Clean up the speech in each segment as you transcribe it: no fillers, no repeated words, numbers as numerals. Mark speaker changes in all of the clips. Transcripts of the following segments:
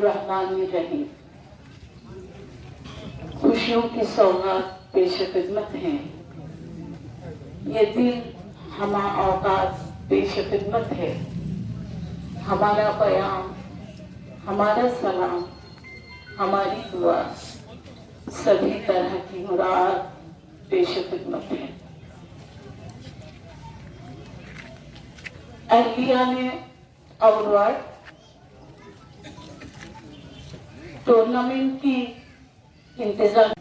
Speaker 1: रहमान। खुशियों की सौगात पेश खिदमत है। ये दिन हमारा औकात पेश खिदमत है। हमारा प्याम, हमारा सलाम, हमारी दुआ, सभी तरह की मुराद पेश खिदमत है। अहलिया ने अवार्ड टूर्नामेंट की इंतजाम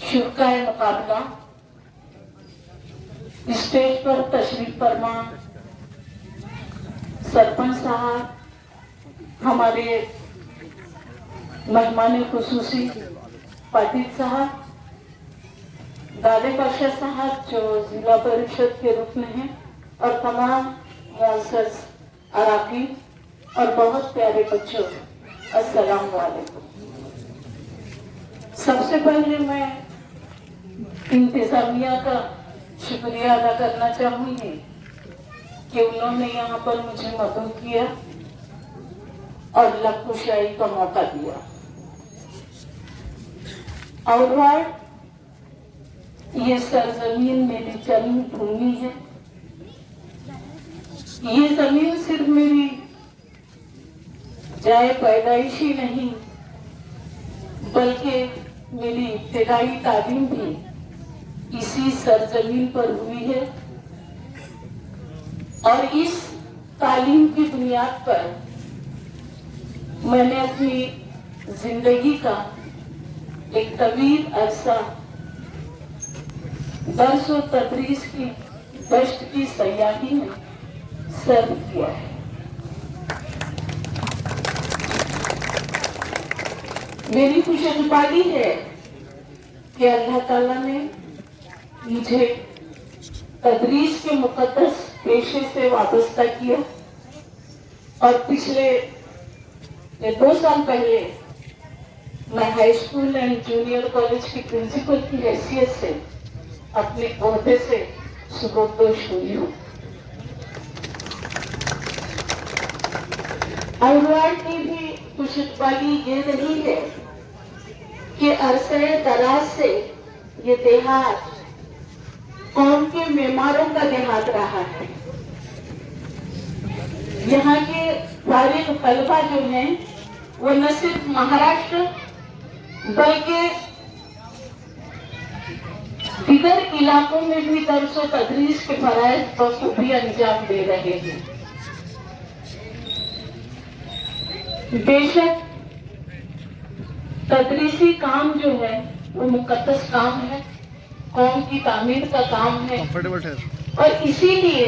Speaker 1: शुक्र मुकाबला स्टेज पर तशरीफ फरमा सरपंच साहब, हमारे मेहमान खुसूसी पाटिल साहब, दादे पाशा साहब जो जिला परिषद के रुकन हैं, और तमाम मुअज़्ज़ज़ अराकीन और बहुत प्यारे बच्चों, अस्सलाम वालेकुम। सबसे पहले मैं इंतजामिया का शुक्रिया अदा करना चाहूंगी कि उन्होंने यहाँ पर मुझे मदद किया और लबकुशाई का मौका दिया। और ये सरजमीन मेरी जन्मभूमि है। ये जमीन सिर्फ मेरी जाए पैदाइशी नहीं, बल्कि मेरी इब्तिदाई तालीम भी इसी सरजमीन पर हुई है। और इस तालीम की बुनियाद पर मैंने अपनी जिंदगी का एक तवील अरसा दर्स और तदरीस की दश्त की सयाही में सर्व किया है। मेरी खुशनुमाई है कि अल्लाह ताला ने मुझे तदरीस के मुकद्दस पेशे से वाबस्ता किया और पिछले 2 साल पहले मैं high school and junior college की प्रिंसिपल की हैसियत से अपने ओहदे से सुपुर्दोश हुई हूँ। अवार्ड की भी खुशनुमाई ये रही है कि अरसे दराज से ये देहात कौम के मेमारों का देहात रहा है। यहाँ के फारिग तलबा जो हैं वो न सिर्फ महाराष्ट्र बल्कि दीगर इलाकों में भी दर्स व तदरीस के फराइज बखूबी अंजाम दे रहे हैं। बेशक तदरीसी काम जो है वो मुकद्दस काम है, कौम की तामीर का काम है, और इसीलिए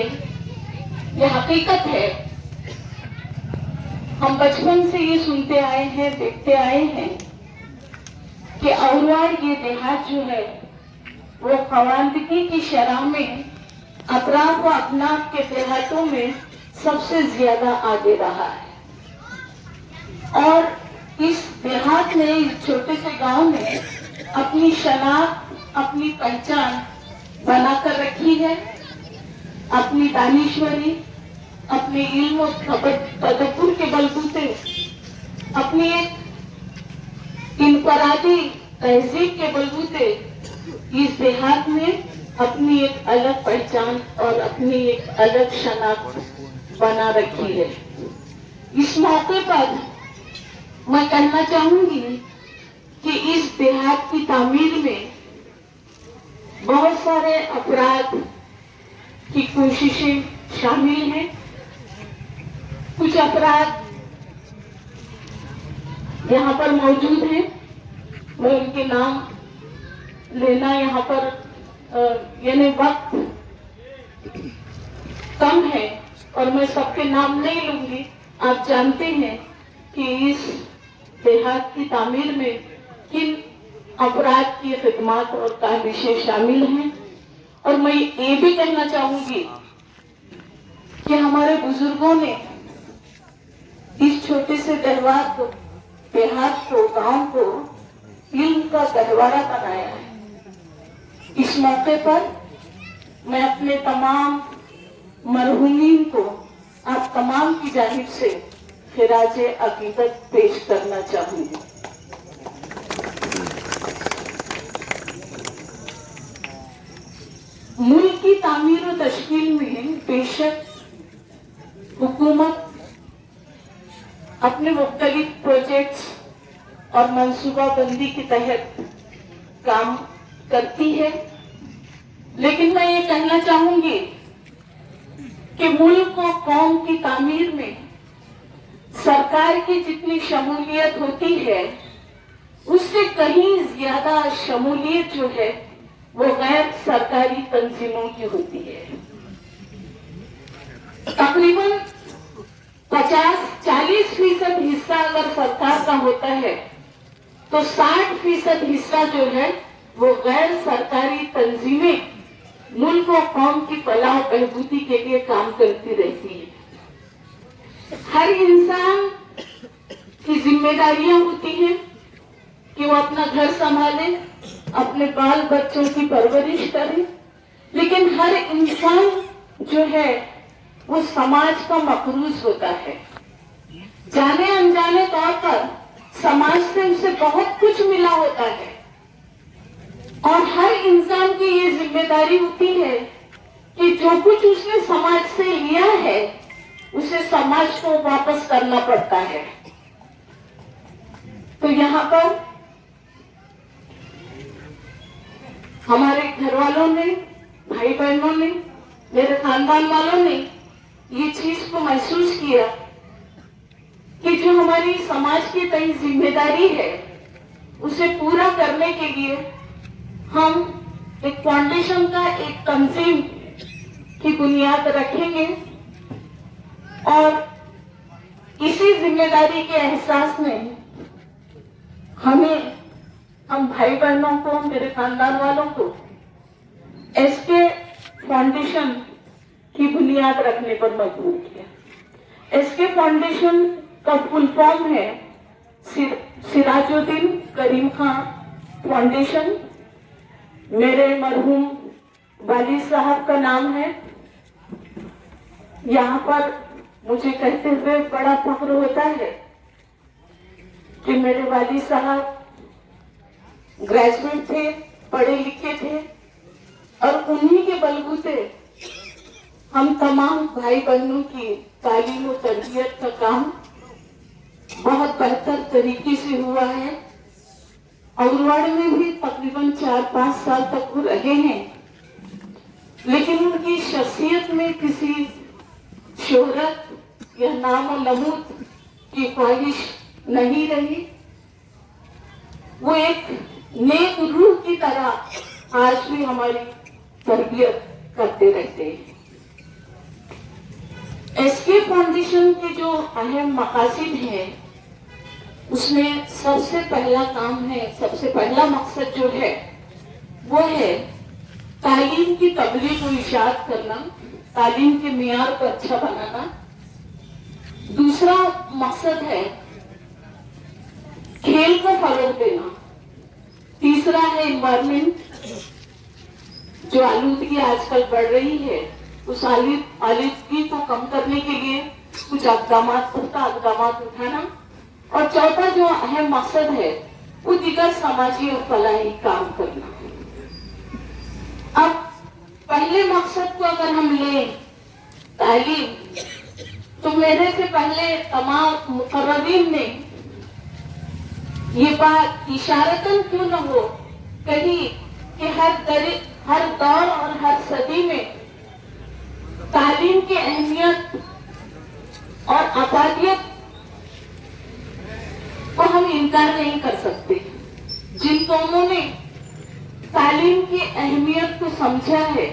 Speaker 1: ये हकीकत है। हम बचपन से ये सुनते आए हैं, देखते आए हैं कि औरवाड़ ये देहात जो है वो खवानदगी की शरह में अतराफ व अपनाफ के देहातों में सबसे ज्यादा आगे रहा है। और इस देहात में, इस छोटे से गांव में अपनी शनाख्त, अपनी पहचान बनाकर रखी है। अपनी दानिश्वरी, अपने इल्म और तदब्बुर के बलबूते, अपनी एक इनफरादी तहजीब के बलबूते इस देहात में अपनी एक अलग पहचान और अपनी एक अलग शनाख्त बना रखी है। इस मौके पर मैं कहना चाहूंगी कि इस देहात की तामीर में बहुत सारे अफराद की कोशिशें शामिल हैं। कुछ अफराद यहाँ पर मौजूद हैं, मैं उनके नाम लेना यहाँ पर यानी वक्त कम है और मैं सबके नाम नहीं लूंगी। आप जानते हैं कि इस देहात की तामीर में किन अफराद की खिदमत और काविशें शामिल हैं। और मैं ये भी कहना चाहूंगी कि हमारे बुजुर्गों ने इस छोटे से देहात को, गांव को इल्म का गहवारा बनाया है। इस मौके पर मैं अपने तमाम मरहूमीन को आप तमाम की जानिब से खिराजे अकीदत पेश करना चाहूंगी। मुल्क की तामीर और तश्कील में बेशक हुकूमत अपने मुख्तलिफ प्रोजेक्ट्स और मंसूबाबंदी के तहत काम करती है, लेकिन मैं ये कहना चाहूंगी कि मुल्क और कौम की तामीर में सरकार की जितनी शमूलियत होती है उससे कहीं ज्यादा शमूलियत जो है वो गैर सरकारी तंजीमों की होती है। तकरीबन 50-40% हिस्सा अगर सरकार का होता है तो 60% हिस्सा जो है वो गैर सरकारी तंजीमें मुल्क और कौम की फलाह बहबूदी के लिए काम करती रहती है। हर इंसान की जिम्मेदारियां होती हैं कि वो अपना घर संभाले, अपने बाल बच्चों की परवरिश करे, लेकिन हर इंसान जो है वो समाज का मकरूज होता है। जाने अनजाने तौर पर समाज से उसे बहुत कुछ मिला होता है और हर इंसान की ये जिम्मेदारी होती है कि जो कुछ उसने समाज से लिया है उसे समाज को वापस करना पड़ता है। तो यहाँ पर हमारे घर वालों ने, भाई बहनों ने, मेरे खानदान वालों ने ये चीज को महसूस किया कि जो हमारी समाज की तय जिम्मेदारी है उसे पूरा करने के लिए हम एक फाउंडेशन का एक तंजीम की बुनियाद रखेंगे और इसी जिम्मेदारी के एहसास में हम भाई बहनों को, मेरे खानदान वालों को एसके फाउंडेशन की बुनियाद रखने पर मजबूर किया। एसके फाउंडेशन का फुल फॉर्म है सिराजुद्दीन करीम खां फाउंडेशन। मेरे मरहूम वाली साहब का नाम है। यहाँ पर मुझे कहते हुए बड़ा फख्र होता है कि मेरे वाली साहब ग्रेजुएट थे, पढ़े लिखे थे और उन्हीं के बलबूते हम तमाम भाई बहनों की तालीम और तरबियत का काम बहुत बेहतर तरीके से हुआ है। अग्रवाड़ में भी तकरीबन 4-5 साल तक वो रहे हैं, लेकिन उनकी शख्सियत में किसी शोहरत या नाम और नमूद की ख्वाहिश नहीं रही। वो एक नेक रूह की तरह आज भी हमारी तरबियत करते रहते हैं। एसके फाउंडेशन के जो अहम मकासद है उसमें सबसे पहला काम है, सबसे पहला मकसद जो है वो है तालीम की तबलीग को इशाद करना, तालीम के मियार को अच्छा बनाना। दूसरा मकसद है खेल को फरोग देना। तीसरा है एनवायरमेंट, जो आलूदगी आजकल बढ़ रही है उस आलूदगी को कम करने के लिए कुछ इकदाम उठाना। और चौथा जो अहम मकसद है वो दीगर समाजी और फलाही काम करना। अब पहले मकसद को अगर हम लें तालीम, तो मेरे से पहले तमाम मुकर्ररीन ने ये बात इशारतन क्यों न हो कही कि हर दौर और हर सदी में तालीम की अहमियत और आबादियत को हम इनकार नहीं कर सकते। जिन कौमों ने तालीम की अहमियत को समझा है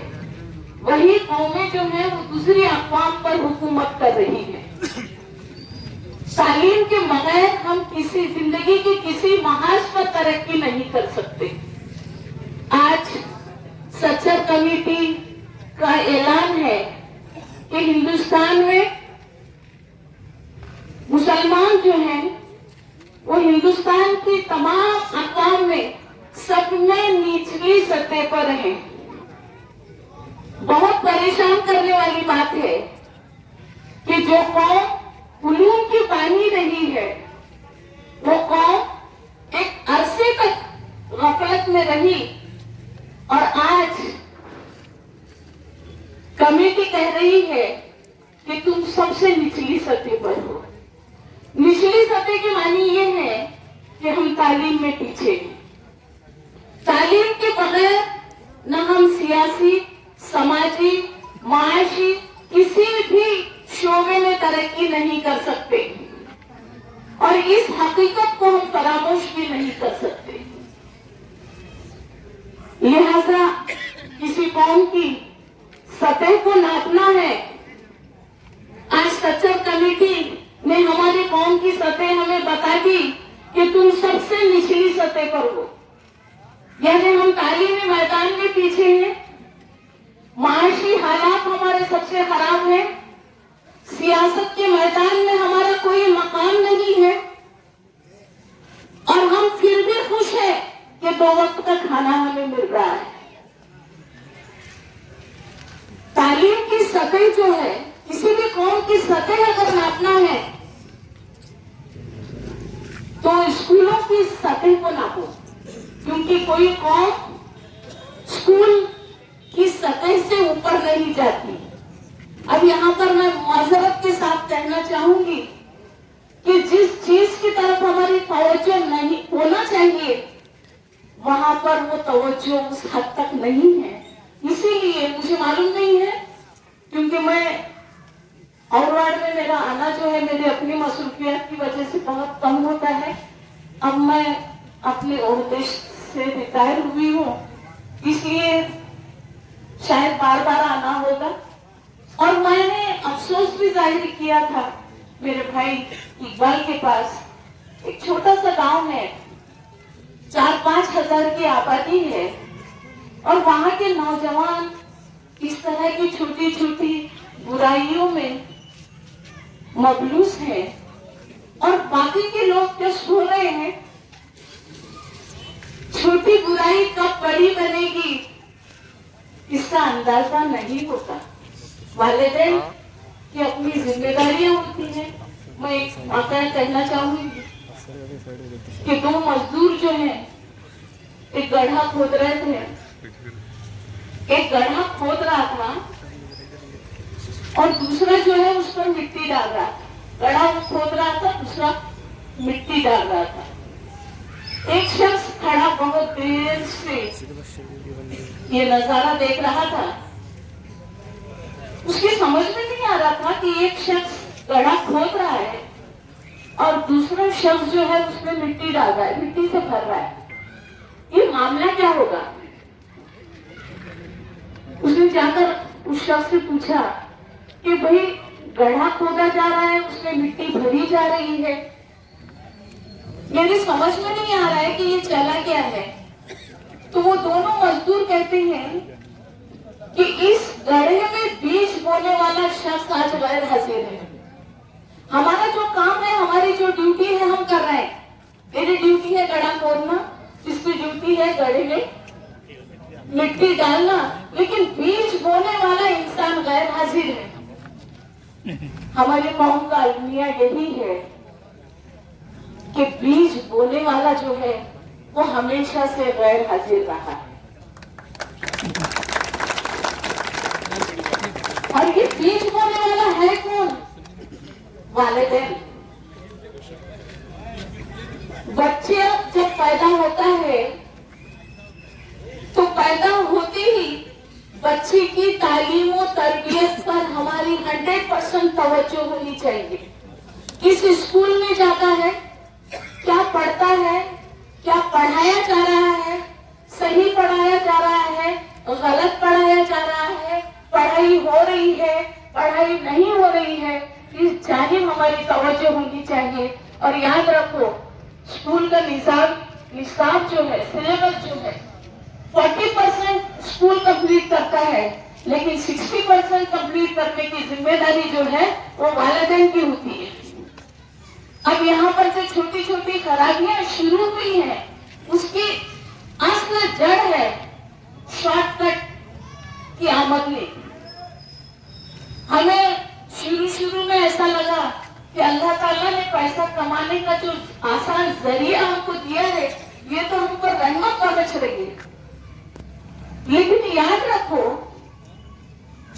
Speaker 1: वही कौमें जो है वो दूसरी अक़वाम पर हुकूमत कर रही है। तालीम के बगैर हम किसी जिंदगी के किसी महाज पर तरक्की नहीं कर सकते। आज सच्चर कमेटी का ऐलान है कि हिंदुस्तान में मुसलमान जो हैं वो हिंदुस्तान की तमाम अक़वाम में सब में निचली सतह पर हैं। बहुत परेशान करने वाली बात है कि जो कौम उल्लू की बानी रही है। वो कौम एक अरसे तक गफलत में रही और आज कमेटी कह रही है कि तुम सबसे निचली सतह पर हो। निचली सतह की मानी ये है कि हम तालीम में पीछे हैं। तालीम के बगैर न हम सियासी, समाजी, माशी किसी भी शोबे में तरक्की नहीं कर सकते और इस हकीकत को हम फरामोश भी नहीं कर सकते। लिहाजा किसी कौम की सतह को नापना है। आज सच्चर कमेटी ने हमारी कौम की सतह हमें बता दी कि तुम सबसे निचली सतह पर हो, यानी हम तालीमी मैदान में पीछे हैं, माशी हालात हमारे सबसे खराब हैं, सियासत के मैदान में हमारा कोई मकाम नहीं है और हम फिर भी खुश हैं कि 2 वक्त का खाना हमें मिल रहा है। तालीम की सतह जो है, किसी भी कौम की सतह अगर नापना है तो स्कूलों की सतह को नापो, क्योंकि कोई कौम स्कूल की सतह से ऊपर नहीं जाती। अब यहाँ पर मैं माजरत के साथ कहना चाहूंगी कि जिस चीज की तरफ हमारी तवज्जो नहीं होना चाहिए वहां पर वो तवज्जो उस हद तक नहीं है। इसीलिए मुझे मालूम नहीं है, क्योंकि मैं और वार्ड में मेरा आना जो है मेरी अपनी मसरूफियत की वजह से बहुत कम होता है। अब मैं अपने ओहदे से रिटायर हुई हूँ, इसलिए शायद बार बार आना होगा। और मैंने अफसोस भी जाहिर किया था मेरे भाई इकबाल के पास। एक छोटा सा गांव है, 4-5 हजार की आबादी है और वहां के नौजवान इस तरह की छोटी छोटी बुराइयों में मबलूस हैं और बाकी के लोग जो सो रहे हैं। छोटी बुराई कब बड़ी बनेगी इसका अंदाजा नहीं होता। वालिदैन की अपनी जिम्मेदारियां होती हैं। मैं एक वाकया कहना चाहूंगी कि 2 मजदूर जो हैं एक गड्ढा खोद रहे थे। एक गड्ढा खोद रहा था और दूसरा जो है उस पर मिट्टी डाल रहा था। गड्ढा वो खोद रहा था, दूसरा मिट्टी डाल रहा था। एक शख्स खड़ा बहुत देर से ये नजारा देख रहा था। उसकी समझ में नहीं आ रहा था कि एक शख्स गड्ढा खोद रहा है और दूसरा शख्स जो है उसमें मिट्टी डाल रहा है, मिट्टी से भर रहा है। ये मामला क्या होगा? उसने जाकर उस शख्स से पूछा कि भाई गड्ढा खोदा जा रहा है, उसमें मिट्टी भरी जा रही है, मेरी समझ में नहीं आ रहा है कि ये चला क्या है। तो वो दोनों मजदूर कहते हैं कि इस गड्ढे में बीज बोने वाला शख्स आज गैर हाजिर है। हमारा जो काम है, हमारी जो ड्यूटी है हम कर रहे हैं। मेरी ड्यूटी है गड्ढा खोदना, इसकी ड्यूटी है गड्ढे में मिट्टी डालना, लेकिन बीज बोने वाला इंसान गैर हाजिर है। हमारी कौम का अलमिया यही है कि बीज बोने वाला जो है वो हमेशा से गैर हाजिर रहा है। और ये बीज बोने वाला है कौन? वालिदैन। बच्चे जब पैदा होता है तो पैदा होते ही बच्चे की तालीम और तरबियत पर हमारी 100% तवज्जो होनी चाहिए। किस स्कूल में जाता है, क्या पढ़ता है, क्या पढ़ाया जा रहा है, सही पढ़ाया जा रहा है, गलत पढ़ाया जा रहा है, पढ़ाई हो रही है, पढ़ाई नहीं हो रही है, इस जानिब हमारी तवज्जो होनी चाहिए। और याद रखो, स्कूल का निसाब जो है, सिलेबस जो है 40% स्कूल कंप्लीट करता है, लेकिन 60% कंप्लीट करने की जिम्मेदारी जो है वो वालिदैन की होती है। अब यहाँ पर जो छोटी छोटी खराबियां शुरू हुई हैं, उसकी असल जड़ है शॉर्टकट की आमदनी। हमें शुरू में ऐसा लगा कि अल्लाह ताला ने पैसा कमाने का जो आसान जरिया हमको दिया है, ये तो हम पर रहमत बरस रही है। लेकिन याद रखो,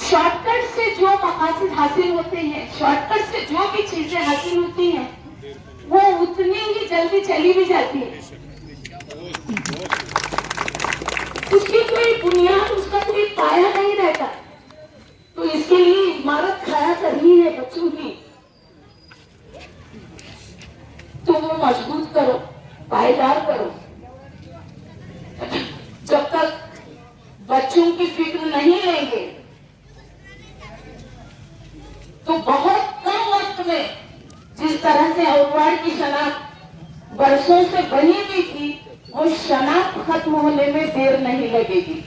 Speaker 1: शॉर्टकट से जो मकासद हासिल होते हैं, शॉर्टकट से जो भी चीजें हासिल होती हैं, वो उतनी ही जल्दी चली भी जाती है। उसकी कोई बुनियाद, उसका कोई पाया नहीं रहता। तो इसके लिए इमारत खड़ा करनी है बच्चों की, तो वो मजबूत करो, पायदार करो। जब तक बच्चों की फिक्र नहीं लेंगे तो बहुत कम वक्त में जिस तरह से औरवाड़ की शनाख्त बरसों से बनी हुई थी, वो शनाख्त खत्म होने में देर नहीं लगेगी।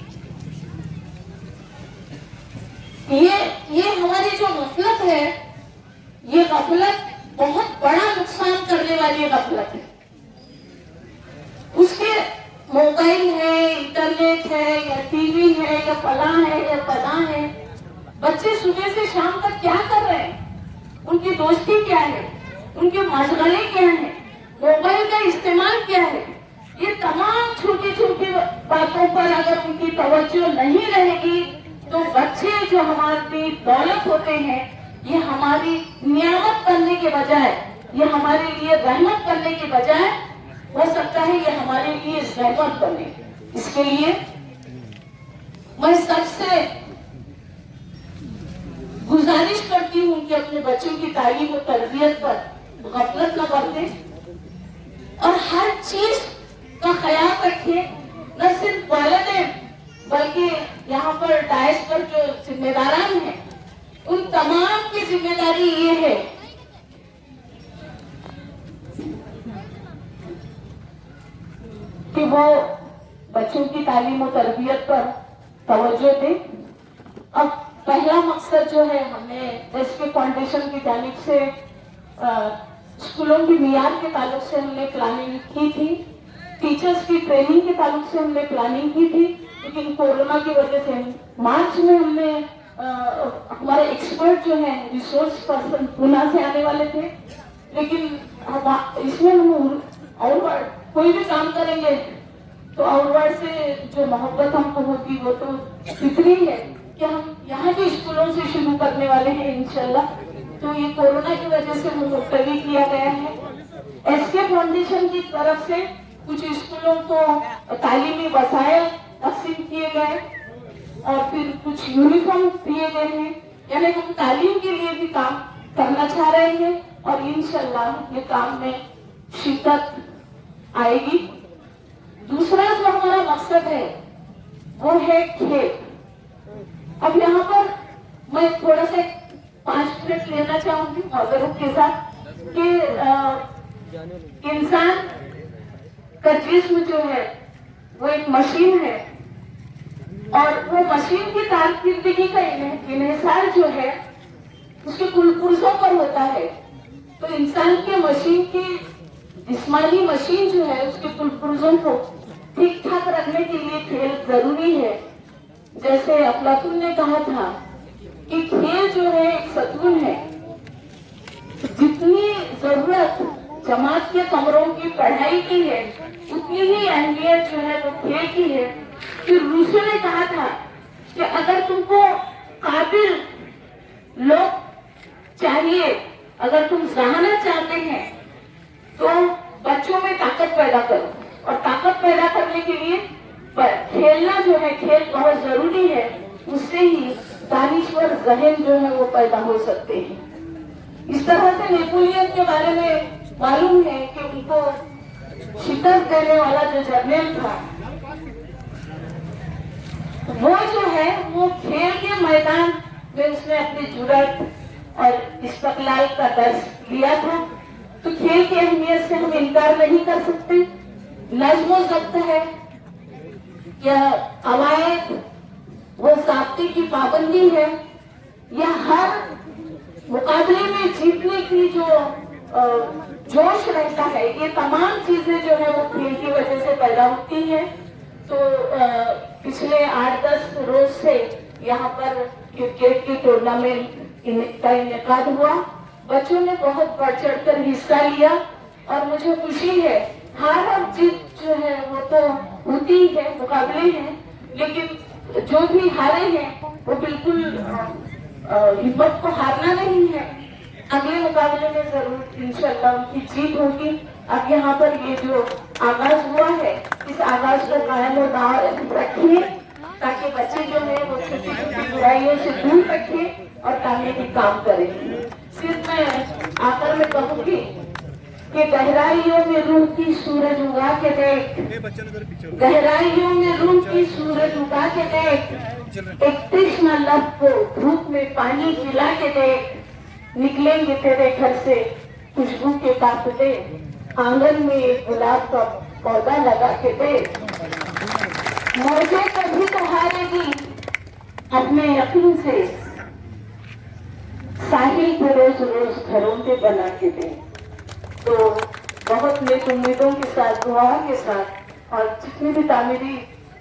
Speaker 1: ये हमारी जो गफलत है, ये गफलत बहुत बड़ा नुकसान करने वाली गफलत है। उसके मोबाइल है, इंटरनेट है, या टीवी है, या फला है, या फला है। बच्चे सुबह से शाम तक क्या कर रहे हैं, उनकी दोस्ती क्या है, उनके मशगले क्या है, मोबाइल का इस्तेमाल क्या है, ये तमाम छोटी छोटी बातों पर अगर उनकी तवज्जो नहीं रहेगी तो बच्चे जो हमारी दौलत होते हैं, ये हमारी नियामत करने के बजाय, ये हमारे लिए रहमत करने के बजाय हो सकता है ये हमारे लिए जहमत बने। इसके लिए मैं सबसे गुजारिश करती हूँ कि अपने बच्चों की तालीम और तरबियत पर गफलत न बरतें और हर चीज का ख्याल रखें। न सिर्फ वालिदैन बल्कि यहाँ पर डायस पर जो जिम्मेदारान हैं, उन तमाम की जिम्मेदारी ये है कि वो बच्चों की तालीम और तरबियत पर तवज्जो दें। अब पहला मकसद जो है, हमने एसके फाउंडेशन की जानिब से स्कूलों की मियार के ताल्लुक से हमने प्लानिंग की थी, टीचर्स की ट्रेनिंग के ताल्लुक से हमने प्लानिंग की थी, लेकिन कोरोना की वजह से मार्च में हमने हमारे एक्सपर्ट जो है, रिसोर्स पर्सन पुणे से आने वाले थे, लेकिन इसमें हम और कोई भी काम करेंगे तो औरवाड़ से जो मोहब्बत हमको होती वो तो इतनी है कि हम यहाँ के स्कूलों से शुरू करने वाले हैं इंशाल्लाह। तो ये कोरोना की वजह से मुलतवी किया गया है। एसके फाउंडेशन की तरफ से कुछ स्कूलों को तालीमी वसाइल तकसीम किए गए और फिर कुछ यूनिफॉर्म दिए गए हैं, यानी हम तालीम के लिए भी काम करना चाह रहे हैं और इंशाल्लाह ये काम में शिद्दत आएगी। दूसरा जो हमारा मकसद है वो है खेल। अब यहाँ पर मैं थोड़ा सा 5 मिनट लेना चाहूंगी मौजूद के साथ कि इंसान का जिस्म जो है वो एक मशीन है और वो मशीन की कारकिर्दगी का इन्हिसार जो है उसके पुर्जों पर होता है। तो इंसान के मशीन की जिस्मानी मशीन जो है उसके पुर्जों को ठीक ठाक रखने के लिए खेल जरूरी है। जैसे अफलातून ने कहा था कि खेल जो है एक सतून है। जितनी जरूरत जमात के कमरों की पढ़ाई की है, उतनी ही अहमियत जो है वो खेल की है। फिर रूसो ने कहा था कि अगर तुमको काबिल लोग चाहिए, अगर तुम जानना चाहते हैं तो बच्चों में ताकत पैदा करो, और ताकत पैदा करने के लिए खेलना जो है, खेल बहुत जरूरी है। उससे ही दानिश्वर जहन जो है वो पैदा हो सकते हैं। इस तरह से नेपोलियन के बारे में मालूम है कि उनको शिकस्त देने वाला जो जर्नल था, वो जो है वो खेल के मैदान में उसने अपनी जुर्रत और इस्तकलाल का दर्ज लिया था। तो खेल की अहमियत से हम इनकार नहीं कर सकते। नज़्म ज़ब्त है या कवायद वो ज़ाब्ते की पाबंदी है या हर मुकाबले में जीतने की जो जोश रहता है, ये तमाम चीजें जो है वो खेल की वजह से पैदा होती है। तो पिछले 8-10 रोज से यहाँ पर क्रिकेट की टूर्नामेंट का इनेकाद हुआ। बच्चों ने बहुत बढ़ चढ़ कर हिस्सा लिया और मुझे खुशी है। हार और जीत जो है वो तो होती है, मुकाबले हैं, लेकिन जो भी हारे हैं वो बिल्कुल हिम्मत को हारना नहीं है। अगले मुकाबले में जरूर इंशाल्लाह उनकी जीत होगी। अब यहाँ पर ये जो आगाज हुआ है, इस आगाज को कायम और दायम रखिए ताकि बच्चे जो है वो छोटी छोटी बुराइयों से दूर रखे और कामयाबी काम करें। सिर्फ मैं आकर में कहूंगी कि गहराइयों में रूह की सूरज उगा के देख, गहराइयों में रूह की सूरज उगा के देख, एक तृष्णा लब को धूप में पानी पिला के देख, निकलेंगे तेरे घर से खुशबू के काफिले, आंगन में एक गुलाब का पौधा लगा के देख। मौजें कभी तो हारेगी अपने यकीन से, साहिल को रोज रोज घरों पे बना के दे। तो बहुत नेक उम्मीदों के साथ, दुआओं के साथ और जितने भी तामीरी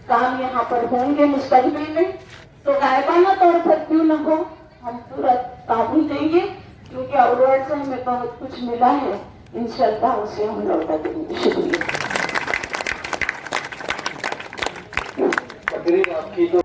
Speaker 1: काम यहाँ पर होंगे मुस्तकबिल में, तो गायबाना तौर पर क्यों न हो, हम पूरा ताबून देंगे क्योंकि अवार्ड से हमें बहुत कुछ मिला है। इंशाल्लाह उसे हम लौटा देंगे। शुक्रिया।
Speaker 2: आपकी तो